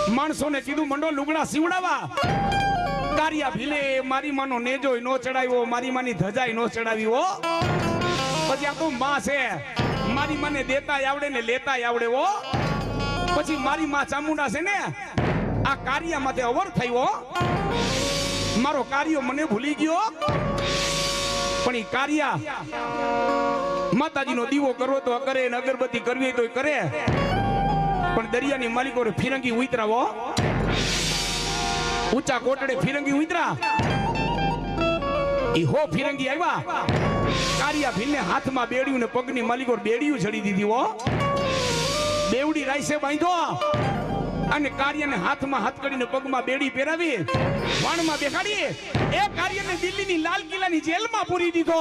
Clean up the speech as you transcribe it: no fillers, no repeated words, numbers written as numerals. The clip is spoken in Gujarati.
માણસોને કીધું મંડો લુગડા સીવડાવા. કારિયા ભીલે મારી માનો નેજોય નો ચડાવ્યો, મારી માની ધજાય નો ચડાવી હો. પછી આ તો માં છે, મારી માને દેતાય આવડે ને લેતાય આવડે હો. પછી મારી માં ચામુંડા છે ને આ કારિયા માથે અવર થયો. મારો કાર્યો મને ભૂલી ગયો. પણ ઈ કારિયા માતાજીનો દીવો કરવો તો કરે ને અગરબત્તી કરવી તો કરે. પણ દરિયાની માલિકો ફિરંગી ઉતરાવો, ઊંચા કોટડે ફિરંગી ઉતરા. ઈ હો ફિરંગી આવ્યા. કારિયા ભીલને હાથમાં બેડ્યું ને પગની માલિકો બેડિયું ચડી દીધી હો. બેવડી રાઈસે બાંધો અને કારિયાને હાથમાં હથકડીને પગમાં બેડી પહેરાવી વાણમાં બેસાડી એ કારિયાને દિલ્હીની લાલ કિલ્લાની જેલમાં પૂરી દીધો.